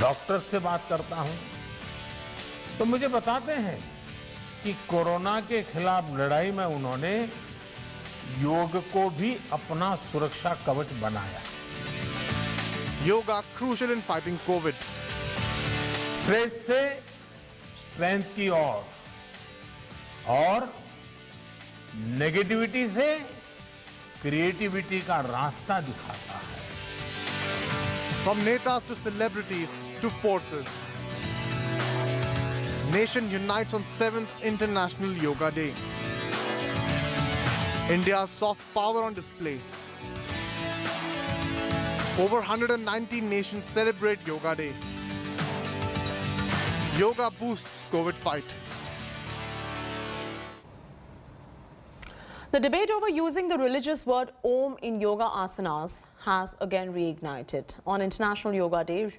Doctor से बात करता हूं तो मुझे बताते हैं कि कोरोना के खिलाफ लड़ाई में उन्होंने योग को भी अपना सुरक्षा कवच बनाया। Yoga crucial in fighting COVID. Stress से स्ट्रेंथ की ओर और नेगेटिविटी से क्रिएटिविटी का रास्ता दिखाता है। From netas to celebrities to forces, nation unites on 7th International Yoga Day. India's soft power on display. Over 190 nations celebrate Yoga Day. Yoga boosts COVID fight. The debate over using the religious word Om in yoga asanas has again reignited. On International Yoga Day,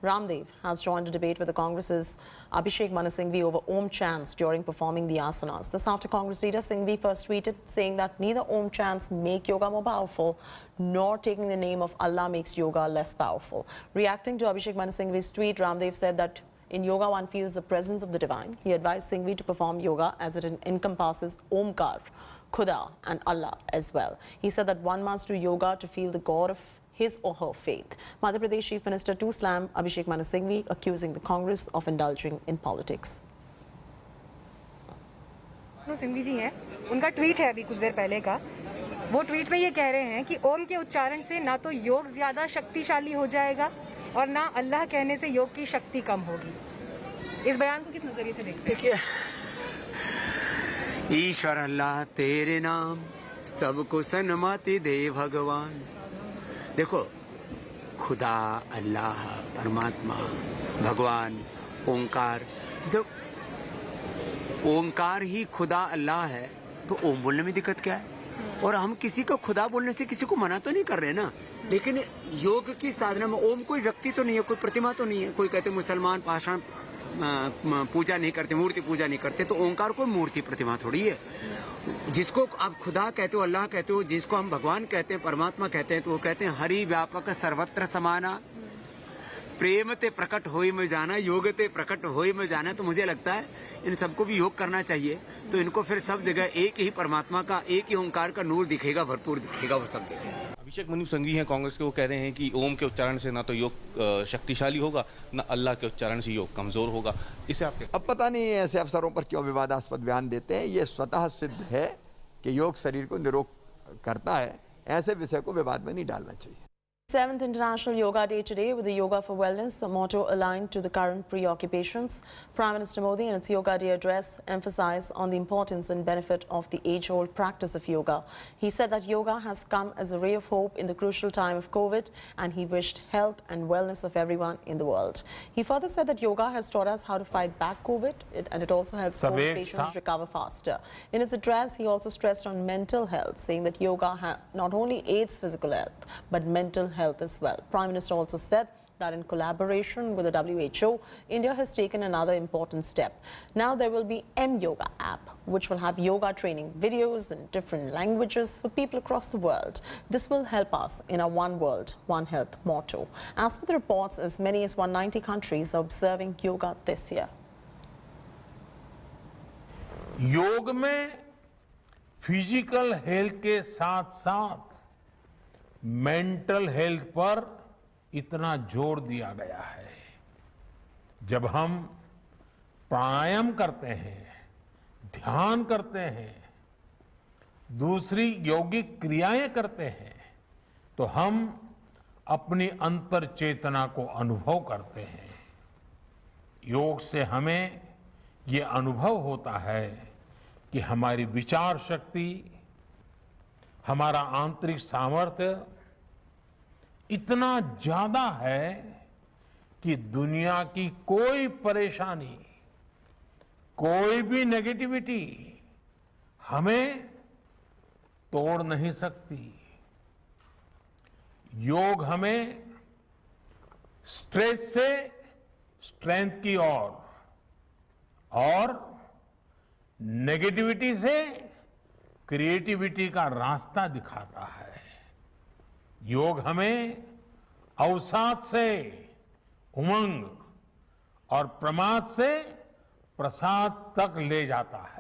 Ramdev has joined a debate with the Congress's Abhishek Manu Singhvi over Om chants during performing the asanas. This after Congress leader Singhvi first tweeted saying that neither Om chants make yoga more powerful, nor taking the name of Allah makes yoga less powerful. Reacting to Abhishek Manu Singhvi's tweet, Ramdev said that in yoga one feels the presence of the divine. He advised Singhvi to perform yoga as it encompasses Omkar, Khuda and Allah as well. He said that one must do yoga to feel the God of his or her faith. Madhya Pradesh Chief Minister too slammed Abhishek Manu Singhvi, accusing the Congress of indulging in politics. तो सिंघवी जी हैं, उनका tweet है अभी कुछ देर पहले का। वो tweet में ये कह रहे हैं कि ओम के उच्चारण से ना तो योग ज्यादा शक्तिशाली हो जाएगा और ना अल्लाह कहने से योग की शक्ति कम होगी। इस बयान को किस नजरिए से देखते हैं? ईश्वर अल्लाह तेरे नाम सबको सन्मति दे भगवान। देखो, खुदा, अल्लाह, परमात्मा, भगवान, ओंकार, जब ओंकार ही खुदा अल्लाह है तो ओम बोलने में दिक्कत क्या है? और हम किसी को खुदा बोलने से किसी को मना तो नहीं कर रहे ना। लेकिन योग की साधना में ओम कोई व्यक्ति तो नहीं है, कोई प्रतिमा तो नहीं है। कोई कहते मुसलमान पाषाण पूजा नहीं करते, मूर्ति पूजा नहीं करते, तो ओंकार कोई मूर्ति प्रतिमा थोड़ी है। जिसको आप खुदा कहते हो, अल्लाह कहते हो, जिसको हम भगवान कहते हैं, परमात्मा कहते हैं, तो वो कहते हैं हरि व्यापक सर्वत्र समाना, प्रेम ते प्रकट होई में जाना, योग ते प्रकट होई में जाना। तो मुझे लगता है इन सबको भी योग करना चाहिए, तो इनको फिर सब जगह एक ही परमात्मा का, एक ही ओंकार का नूर दिखेगा, भरपूर दिखेगा वो सब जगह। अभिषेक मनु संघवी हैं कांग्रेस के, वो कह रहे हैं कि ओम के उच्चारण से ना तो योग शक्तिशाली होगा, ना अल्लाह के उच्चारण से योग कमजोर होगा। इसे आप अब पता नहीं ऐसे अवसरों पर क्यों विवादास्पद बयान देते हैं। ये स्वतः सिद्ध है कि योग शरीर को निरोग करता है। ऐसे विषय को विवाद में नहीं डालना चाहिए। 7th International Yoga Day today with the Yoga for Wellness, a motto aligned to the current preoccupations. Prime Minister Modi in its Yoga Day address emphasized on the importance and benefit of the age-old practice of yoga. He said that yoga has come as a ray of hope in the crucial time of COVID, and he wished health and wellness of everyone in the world. He further said that yoga has taught us how to fight back COVID, and it also helps COVID patients recover faster. In his address, he also stressed on mental health, saying that yoga not only aids physical health, but mental health as well. Prime Minister also said that in collaboration with the WHO, India has taken another important step. Now there will be M-Yoga app, which will have yoga training videos in different languages for people across the world. This will help us in our One World, One Health motto. As per the reports, as many as 190 countries are observing yoga this year. योग में physical health के साथ साथ mental health पर इतना जोर दिया गया है। जब हम प्राणायाम करते हैं, ध्यान करते हैं, दूसरी यौगिक क्रियाएं करते हैं, तो हम अपनी अंतर चेतना को अनुभव करते हैं। योग से हमें ये अनुभव होता है कि हमारी विचार शक्ति, हमारा आंतरिक सामर्थ्य इतना ज्यादा है कि दुनिया की कोई परेशानी, कोई भी नेगेटिविटी हमें तोड़ नहीं सकती। योग हमें स्ट्रेस से स्ट्रेंथ की ओर और नेगेटिविटी से क्रिएटिविटी का रास्ता दिखाता है। योग हमें अवसाद से उमंग और प्रमाद से प्रसाद तक ले जाता है।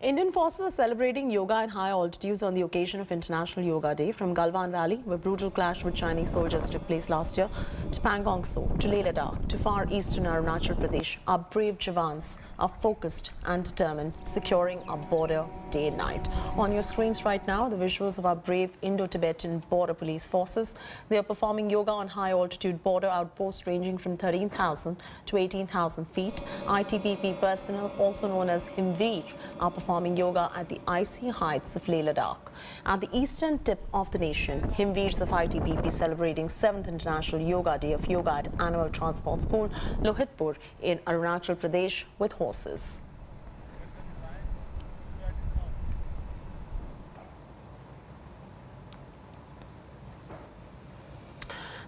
Indian forces are celebrating yoga in high altitudes on the occasion of International Yoga Day. From Galwan Valley, where brutal clash with Chinese soldiers took place last year, to Pangong So, to Leh Ladakh, to far eastern Arunachal Pradesh, our brave Jawans are focused and determined, securing our border day and night. On your screens right now, the visuals of our brave Indo-Tibetan border police forces. They are performing yoga on high altitude border outposts ranging from 13,000 to 18,000 feet. ITBP personnel, also known as Himveer, are performing yoga at the icy heights of Leh Ladakh. At the eastern tip of the nation, Himveers of ITBP celebrating 7th International Yoga Day of Yoga at Annual Transport School, Lohitpur in Arunachal Pradesh with horses.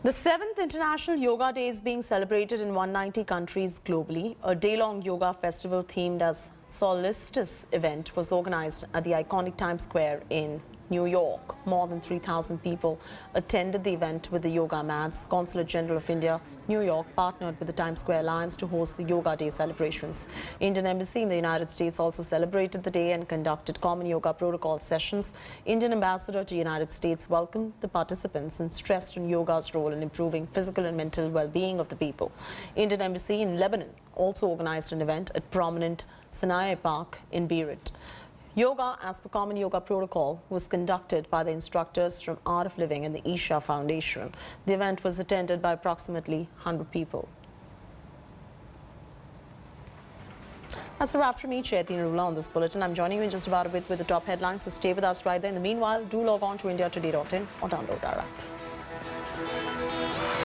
The 7th International Yoga Day is being celebrated in 190 countries globally. A day-long yoga festival themed as Solstice event was organized at the iconic Times Square in New York. More than 3,000 people attended the event with the yoga mats. Consulate General of India, New York, partnered with the Times Square Alliance to host the Yoga Day celebrations. Indian Embassy in the United States also celebrated the day and conducted common yoga protocol sessions. Indian Ambassador to United States welcomed the participants and stressed on yoga's role in improving physical and mental well-being of the people. Indian Embassy in Lebanon also organized an event at prominent Sinai Park in Beirut. Yoga, as per common yoga protocol, was conducted by the instructors from Art of Living and the Isha Foundation. The event was attended by approximately 100 people. That's a wrap from me, Chaitanya Rula, on this bulletin. I'm joining you in just about a bit with the top headlines, so stay with us right there. In the meanwhile, do log on to indiatoday.in or download our app.